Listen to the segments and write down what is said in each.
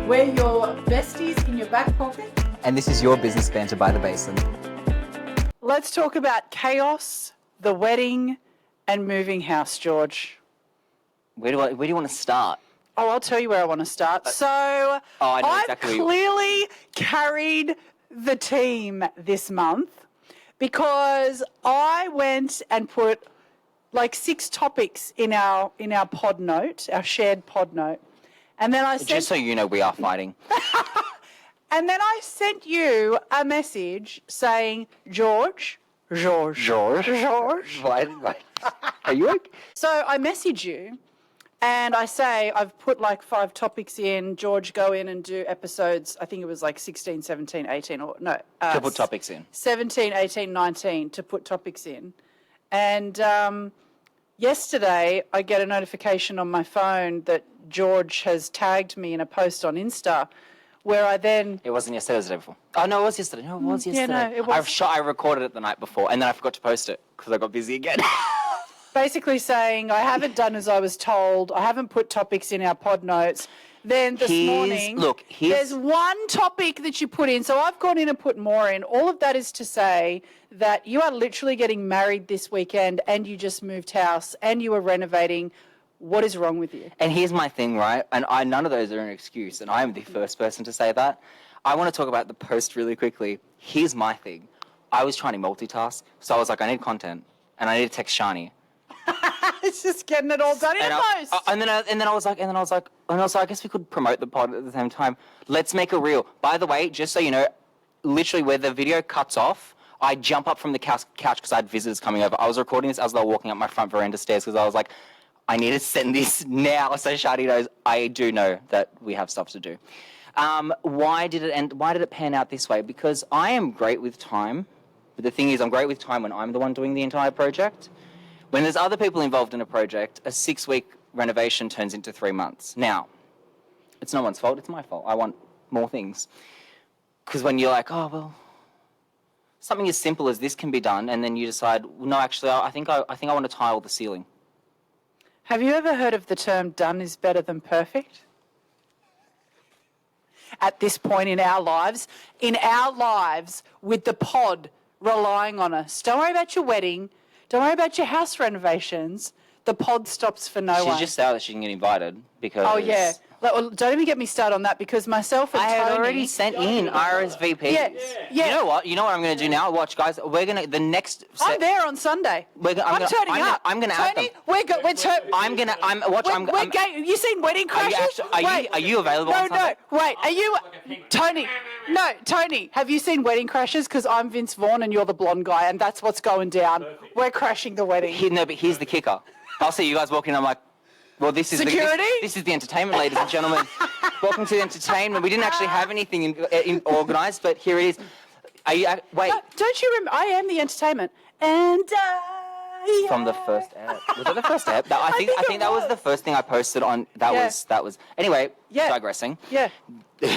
We're your besties in your back pocket. And this is your business banter by the basin. Let's talk about chaos, the wedding, and moving house, George. Where do you want to start? Oh, I'll tell you where I want to start. So I know I've exactly clearly carried the team this month because I went and put like 6 topics in our pod note, our shared pod note. And then I sent... Just so you know, we are fighting. And then I sent you a message saying, George. Why? Are you okay? So I message you and I say, I've put like 5 topics in. George, go in and do episodes. I think it was like 16, 17, 18 or no. To put topics in. 17, 18, 19 to put topics in. And yesterday I get a notification on my phone that George has tagged me in a post on Insta where I then... It wasn't yesterday, it was the day before. Oh, no, it was yesterday. No, it was yesterday. Yeah, no, it was. I recorded it the night before, and then I forgot to post it because I got busy again. Basically saying, I haven't done as I was told. I haven't put topics in our pod notes. Then this morning, there's one topic that you put in. So I've gone in and put more in. All of that is to say that you are literally getting married this weekend and you just moved house and you are renovating. What is wrong with you? And here's my thing, right? And none of those are an excuse, and I am the first person to say that. I want to talk about the post really quickly. Here's my thing. I was trying to multitask, so I was like, I need content, and I need to text Shani. It's just getting it all done in a post. And then I was like, I guess we could promote the pod at the same time. Let's make a reel. By the way, just so you know, literally where the video cuts off, I jump up from the couch because I had visitors coming over. I was recording this as they were walking up my front veranda stairs because I was like, I need to send this now so Shadi knows I do know that we have stuff to do. Why did it pan out this way? Because I am great with time, but the thing is I'm great with time when I'm the one doing the entire project. When there's other people involved in a project, a 6-week renovation turns into 3 months. Now, it's no one's fault, it's my fault. I want more things. Because when you're like, oh, well, something as simple as this can be done, and then you decide, well, no, actually, I think I want to tile the ceiling. Have you ever heard of the term done is better than perfect? At this point in our lives, with the pod relying on us. Don't worry about your wedding. Don't worry about your house renovations. The pod stops for no one. She's just sad that she didn't get invited because... Oh, yeah. Well, don't even get me started on that because myself and Tony... I had already sent in RSVP. Yeah. You know what I'm going to do now? Watch, guys. We're going to... The next... I'm there on Sunday. I'm turning up. I'm going to add them. Tony, you seen Wedding Crashers? Are you available on Sunday? Wait. Are you... Tony. No, Tony. Have you seen Wedding Crashers? Because I'm Vince Vaughn and you're the blonde guy and that's what's going down. Perfect. We're crashing the wedding. But here's the kicker. I'll see you guys walking in. I'm like, well, this is security? This is the entertainment, ladies and gentlemen. Welcome to the entertainment. We didn't actually have anything in organised, but here it is. Wait. No, don't you remember? I am the entertainment. And from the first app. Was that the first app? I think that was the first thing I posted on. That was. Anyway, digressing. Yeah.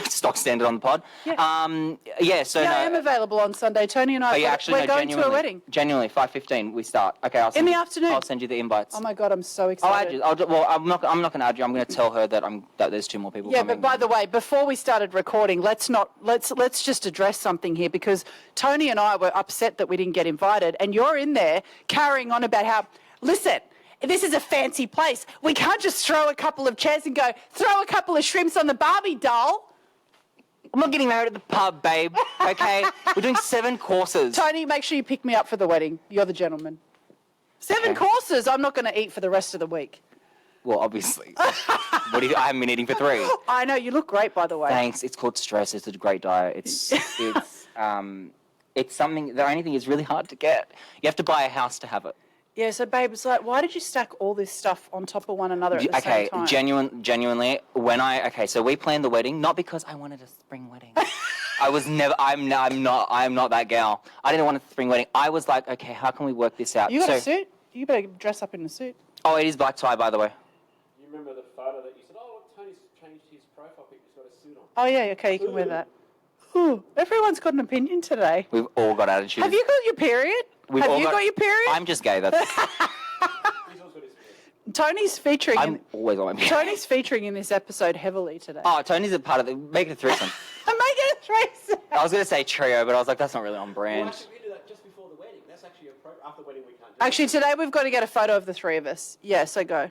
Stock standard on the pod. Yeah. So I am available on Sunday. Tony and I, we're going to a wedding. Genuinely, 5:15 we start. Okay, in the afternoon. I'll send you the invites. Oh my God, I'm so excited. I'll add you. I'm not going to add you. I'm going to tell her that there's 2 more people coming. Yeah, but by the way, before we started recording, let's just address something here because Tony and I were upset that we didn't get invited, and you're in there carrying on about how listen. This is a fancy place. We can't just throw a couple of chairs and go, throw a couple of shrimps on the Barbie doll. I'm not getting married at the pub, babe, okay? We're doing 7 courses. Tony, make sure you pick me up for the wedding. You're the gentleman. 7 courses. I'm not going to eat for the rest of the week. Well, obviously. I haven't been eating for 3. I know. You look great, by the way. Thanks. It's called stress. It's a great diet. It's something, the only thing is really hard to get. You have to buy a house to have it. Yeah, so babe, it's like, why did you stack all this stuff on top of one another at the same time? Genuinely, so we planned the wedding, not because I wanted a spring wedding. I'm not that gal. I didn't want a spring wedding. I was like, okay, how can we work this out? You got a suit? You better dress up in a suit. Oh, it is black tie, by the way. You remember the photo that you said, oh, look, Tony's changed his profile pic, he's got a suit on. Oh, yeah, okay, you can wear that. Ooh, everyone's got an opinion today. We've all got attitudes. Have you got your period? Have you got your period? I'm just gay, that's... He's also got his period. Tony's featuring. I'm always on my period. Tony's featuring in this episode heavily today. Oh, Tony's a part of the... Make it a threesome. Make it a threesome. I was going to say trio, but I was like, that's not really on brand. Well, actually, we do that just before the wedding. That's actually after the wedding we can't do Actually, today we've got to get a photo of the three of us. Yeah, so go.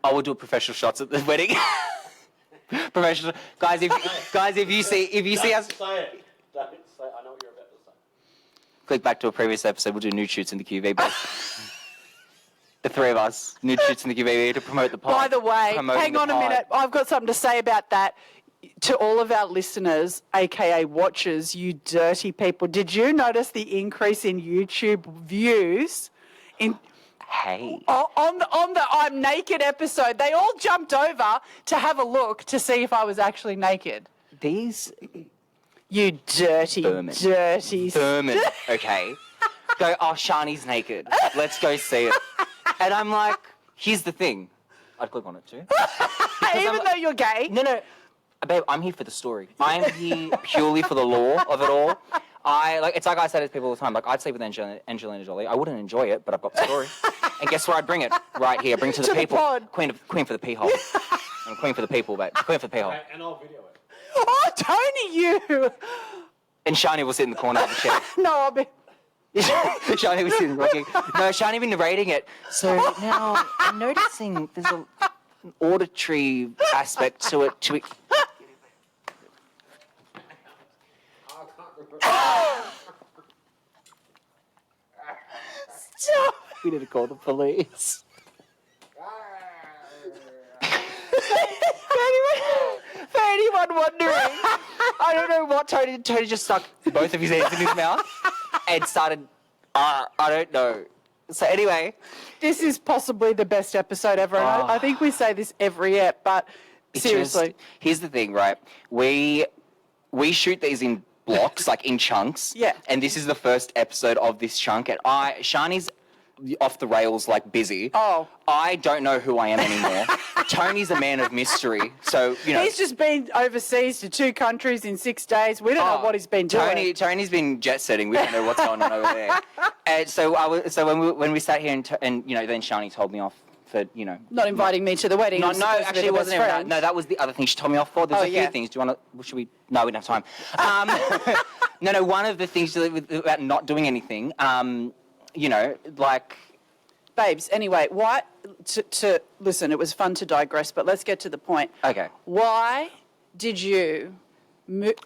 I will do professional shots at the wedding. Professional guys. If you see us, Say it. Don't say it. I know what you're about to say. click back to a previous episode. We'll do nude shoots in the QV. But the three of us, nude shoots in the QV to promote the pod. By the way, Promoting hang the on a pod. minute. I've got something to say about that. To all of our listeners, aka watchers, you dirty people, did you notice the increase in YouTube views? Hey. On the I'm naked episode, they all jumped over to have a look to see if I was actually naked. These You dirty, Vermin. dirty. vermin, okay, go, oh, Shani's naked. Let's go see it. And I'm like, here's the thing. I'd click on it too. Even though you're gay. No. Babe, I'm here for the story. I'm here purely for the lore of it all. It's like I say to people all the time, like, I'd sleep with Angelina Jolie. I wouldn't enjoy it, but I've got the story. And guess where I'd bring it? Right here. Bring it to the people. pod. Queen for the pee hole. I'm queen for the people, babe. Queen for the pee hole. And I'll video it. Oh, Tony, you. And Shani will sit in the corner of the chair. No, I'll be. Shani was sitting rocking. No, Shani been narrating it. So now I'm noticing there's an auditory aspect to it. Stop. We need to call the police. For anyone wondering, I don't know what Tony did. Tony just stuck both of his hands in his mouth and started, I don't know. So anyway. This is possibly the best episode ever. And I think we say this every ep, but seriously. Here's the thing, right? We shoot these in blocks, like in chunks. Yeah. And this is the first episode of this chunk. And Shani's off the rails, like busy. Oh. I don't know who I am anymore. Tony's a man of mystery. So, you know. He's just been overseas to 2 countries in 6 days. We don't know what he's been doing. Tony's been jet setting. We don't know what's going on over there. And so when we sat here and you know, then Shani told me off for, you know, Not inviting me to the wedding. No, I'm supposed to be actually, the it wasn't best even that. friend. No, that was the other thing she told me off for. There's a few yeah. things. Do you want to? Should we? No, we don't have time. No. One of the things about not doing anything. You know, like. Babes, anyway, why to listen, it was fun to digress, but let's get to the point. Okay. Why did you renovate?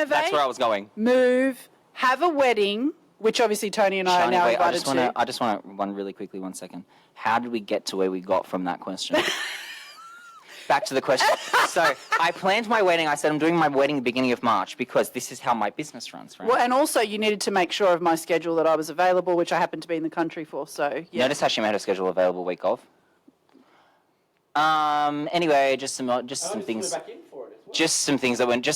That's where I was going. Move, have a wedding, which obviously Tony and I are Shani, now wait, invited to. I just want to run really quickly 1 second. How did we get to where we got from that question? Back to the question. So I planned my wedding. I said I'm doing my wedding at the beginning of March because this is how my business runs, right? Well, and also you needed to make sure of my schedule that I was available, which I happened to be in the country for. So yeah. Notice how she made her schedule available week of. Anyway, just some things. Back in for it as well. Just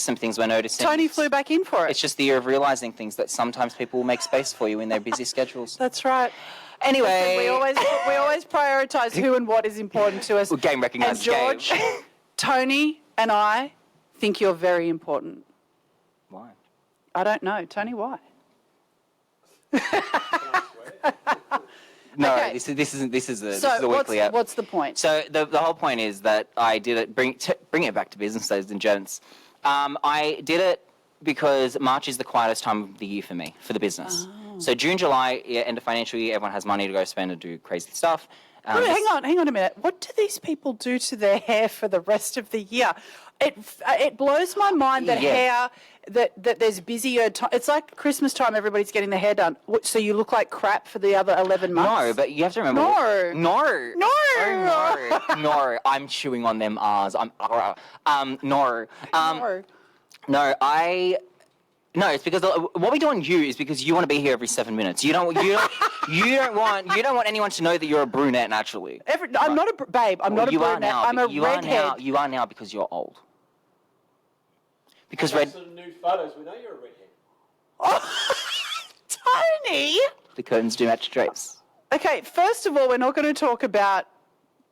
some things we're noticing. Tony flew back in for it. It's just the year of realising things that sometimes people will make space for you in their busy schedules. That's right. Anyway, We always prioritise who and what is important to us. Well, game recognises And George, game. Tony and I think you're very important. Why? I don't know. Tony, why? No, Okay. this is a So weekly app. what's the point? So the whole point is that I did it. Bring it back to business, ladies and gents. I did it because March is the quietest time of the year for me, for the business. Oh. So June, July, end of financial year, everyone has money to go spend and do crazy stuff. Wait, hang on a minute. What do these people do to their hair for the rest of the year? It blows my mind that hair that there's busier time. It's like Christmas time. Everybody's getting their hair done, so you look like crap for the other 11 months. No, but you have to remember. No. I'm chewing on them R's. No, it's because what we do on you is because you want to be here every 7 minutes. You don't want anyone to know that you're a brunette naturally. I'm not a babe. I'm not a brunette. I'm a redhead. You are now because you're old. Because Based on the new photos, we know you're a redhead. Oh, Tony. the curtains do match drapes. Okay, first of all, we're not going to talk about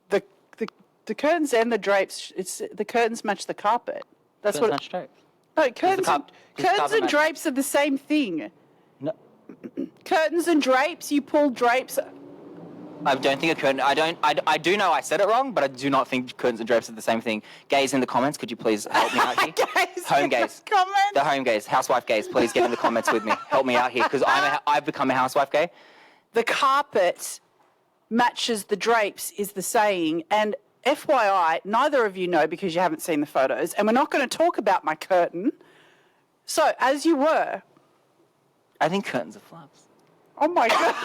the curtains and the drapes. It's the curtains match the carpet. That's Curtains what. match drapes. No, curtains carpet and match? drapes are the same thing. No. Curtains and drapes, you pull drapes. I don't think a curtain. I do know I said it wrong, but I do not think curtains and drapes are the same thing. Gays in the comments, could you please help me out here? Home gays. The home gays, housewife gays, please get in the comments with me. Help me out here because I've become a housewife gay. The carpet matches the drapes is the saying, and FYI, neither of you know because you haven't seen the photos, and we're not going to talk about my curtain. So, as you were. I think curtains are flaps. Oh my God.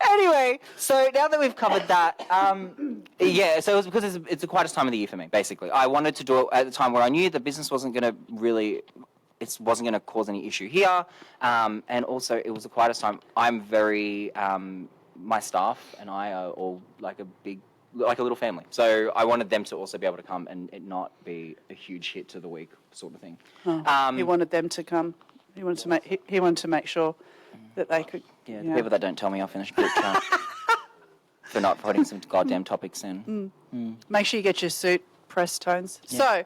Anyway, so now that we've covered that, so it was because it's the quietest time of the year for me, basically. I wanted to do it at the time where I knew the business wasn't going to cause any issue here, and also it was the quietest time. I'm very, my staff and I are all like a little family. So I wanted them to also be able to come and it not be a huge hit to the week sort of thing. He wanted them to come. He wanted to make sure that they could. Yeah, the people that don't tell me off in the group chat for not putting some goddamn topics in. Make sure you get your suit pressed, Tones. Yeah. So,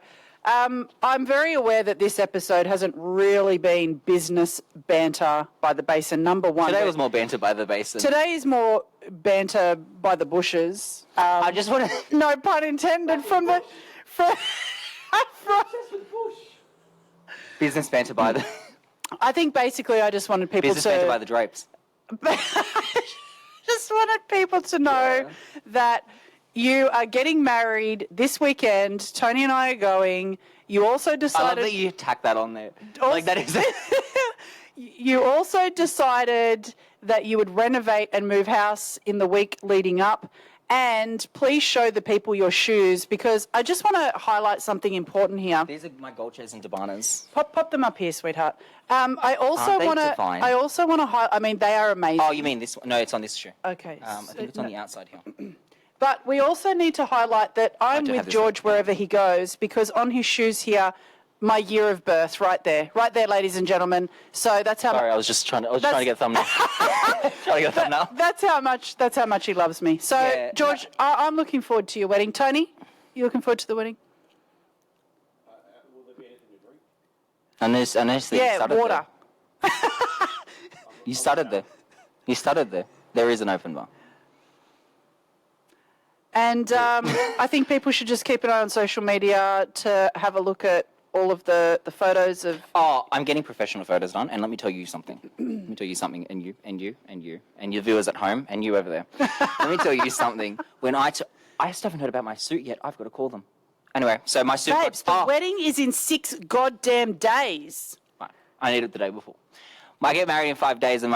I'm very aware that this episode hasn't really been business banter by the basin. Number one. Today was more banter by the basin. Today is more banter by the bushes. I just want to. No pun intended from the. Business banter by the. I think basically I just wanted people business banter by the drapes. Just wanted people to know that you are getting married this weekend. Tony and I are going. You also decided. I love that you tack that on there. Like that is. You also decided that you would renovate and move house in the week leading up. And please show the people your shoes because I just want to highlight something important here. These are my Golches and Dabanas. Pop them up here, sweetheart. I also want to. I also want to highlight. I mean, they are amazing. Oh, you mean this one? No, it's on this shoe. Okay. I think it's on the outside here. But we also need to highlight that I'm with George wherever he goes because on his shoes here, my year of birth, right there, ladies and gentlemen. So that's how. Sorry, I was just trying to get a thumbnail. That's how much he loves me. So yeah, George, I'm looking forward to your wedding. Tony, you looking forward to the wedding? Will there be anything to drink? I noticed that you water. You started there. There is an open bar. And I think people should just keep an eye on social media to have a look at all of the photos of... Oh, I'm getting professional photos done, and let me tell you something. And your viewers at home, and you over there. Let me tell you something. When I still haven't heard about my suit yet. I've got to call them. Anyway, so my suit... Babes, the wedding is in 6 goddamn days. Right. I need it the day before. I get married in 5 days, and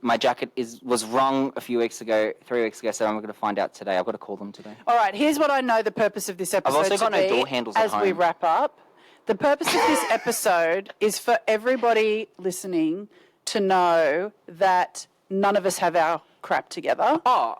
my jacket was wrong 3 weeks ago, so I'm going to find out today. I've got to call them today. All right, here's what I know the purpose of this episode I've also got no door handles as we wrap up. The purpose of this episode is for everybody listening to know that none of us have our crap together. Oh,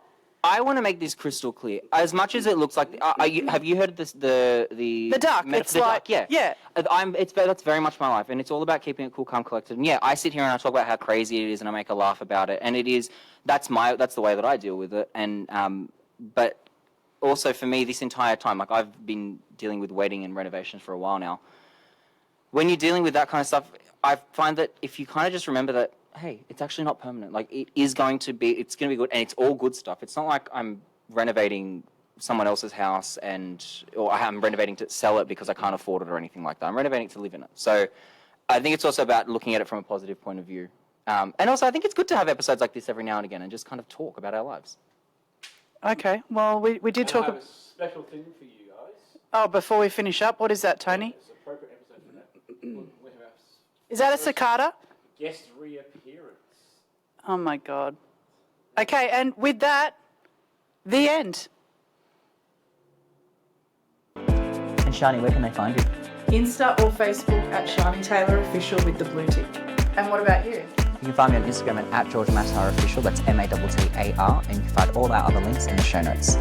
I want to make this crystal clear. As much as it looks like, have you heard of this? The duck. It's like duck, yeah. That's very much my life, and it's all about keeping it cool, calm, collected. And yeah, I sit here and I talk about how crazy it is, and I make a laugh about it, and it is. That's the way that I deal with it, and but also for me, this entire time, like I've been dealing with wedding and renovations for a while now. When you're dealing with that kind of stuff, I find that if you kind of just remember that, hey, it's actually not permanent. Like it's going to be good, and it's all good stuff. It's not like I'm renovating someone else's house or I'm renovating to sell it because I can't afford it or anything like that. I'm renovating to live in it. So I think it's also about looking at it from a positive point of view. And also I think it's good to have episodes like this every now and again and just kind of talk about our lives. Okay, well, we did talk... I have a special thing for you guys. Oh, before we finish up, what is that, Tony? It's an appropriate episode for that. Is that a cicada? Guest reappearance. Oh, my God. Okay, and with that, the end. And Shani, where can they find you? Insta or Facebook at Shani Taylor Official with the blue tick. And what about you? You can find me on Instagram at George Matar Official, that's MATTAR, and you can find all our other links in the show notes.